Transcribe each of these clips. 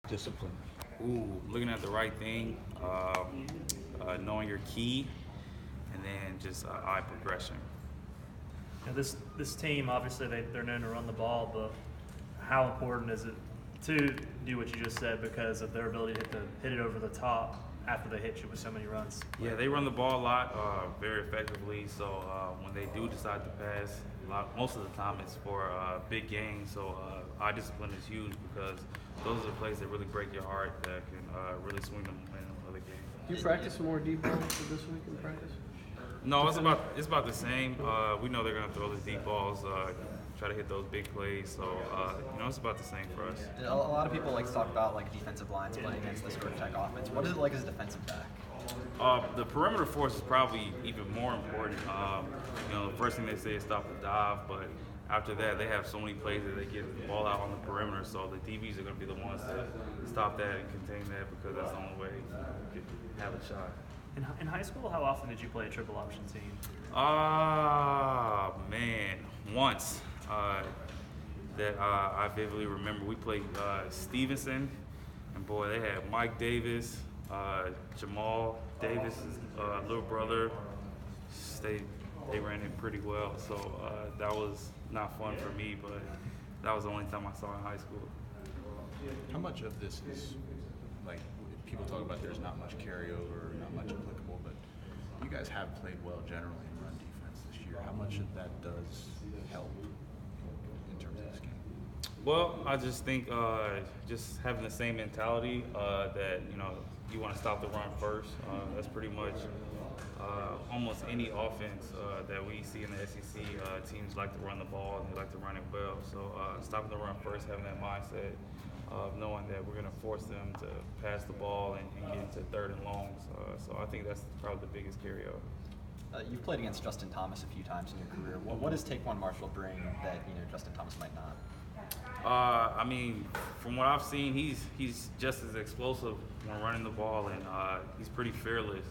discipline? Ooh, looking at the right thing, knowing your key, and then just eye progression. This team, obviously, they're known to run the ball, but how important is it to do what you just said because of their ability to hit it over the top after they hit you with so many runs? Yeah, they run the ball a lot, very effectively. So when they do decide to pass, most of the time it's for big gains. So eye discipline is huge because those are the plays that really break your heart, that can really swing the momentum of the game. Do you practice more deep balls for this week in practice? No, it's about the same. We know they're gonna throw the deep balls, try to hit those big plays. So it's about the same for us. A lot of people like to talk about like defensive lines playing against this Georgia Tech offense. What is it like as a defensive back? The perimeter force is probably even more important. The first thing they say is stop the dive, but after that, they have so many plays that they get the ball out on the perimeter. So the DBs are going to be the ones to stop that and contain that because that's the only way you can have a shot. In high school, how often did you play a triple option team? Man, once that I vividly remember. We played Stevenson, and boy, they had Mike Davis, Jamal Davis' little brother. They ran it pretty well, so that was not fun for me, but that was the only time I saw in high school. How much of this is, like, people talk about there's not much carryover, not much applicable, but you guys have played well generally in run defense this year. How much of that does help in terms of this game? Well, I just think just having the same mentality that, you want to stop the run first. That's pretty much almost any offense that we see in the SEC. Teams like to run the ball and they like to run it well. So stopping the run first, having that mindset of knowing that we're going to force them to pass the ball and get into third and longs. So I think that's probably the biggest carryover. You've played against Justin Thomas a few times in your career. What does Taquan Marshall bring that Justin Thomas might not? From what I've seen, he's just as explosive when running the ball, and he's pretty fearless.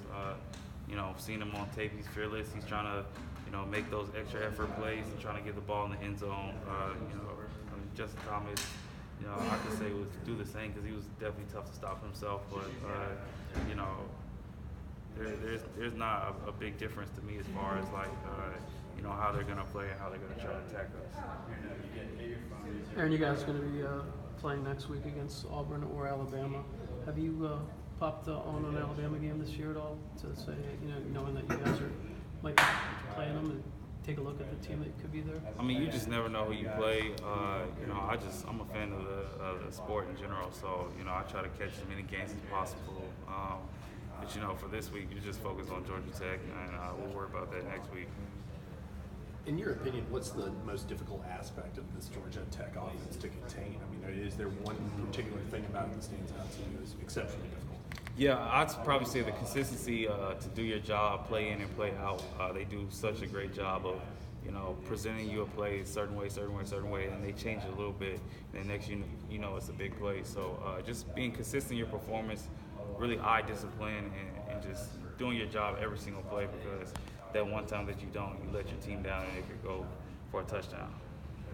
Seeing him on tape, he's fearless. He's trying to, make those extra effort plays and trying to get the ball in the end zone. Justin Thomas, I could say was do the same because he was definitely tough to stop himself. But there's not a big difference to me as far as how they're gonna play and how they're gonna try to attack us. Aaron, you guys are going to be playing next week against Auburn or Alabama. Have you popped on an Alabama game this year at all to say, knowing that you guys might be playing them and take a look at the team that could be there? You just never know who you play. I'm a fan of the sport in general, so I try to catch as many games as possible. But for this week, you just focus on Georgia Tech, and we'll worry about that next week. In your opinion, what's the most difficult aspect of this Georgia Tech offense to contain? Is there one particular thing about it that stands out to you as exceptionally difficult? Yeah, I'd probably say the consistency to do your job, play in and play out. They do such a great job of, presenting you a play a certain way, and they change it a little bit. And next it's a big play. So just being consistent in your performance, really eye discipline, and just doing your job every single play, because that one time that you don't, you let your team down and it could go for a touchdown.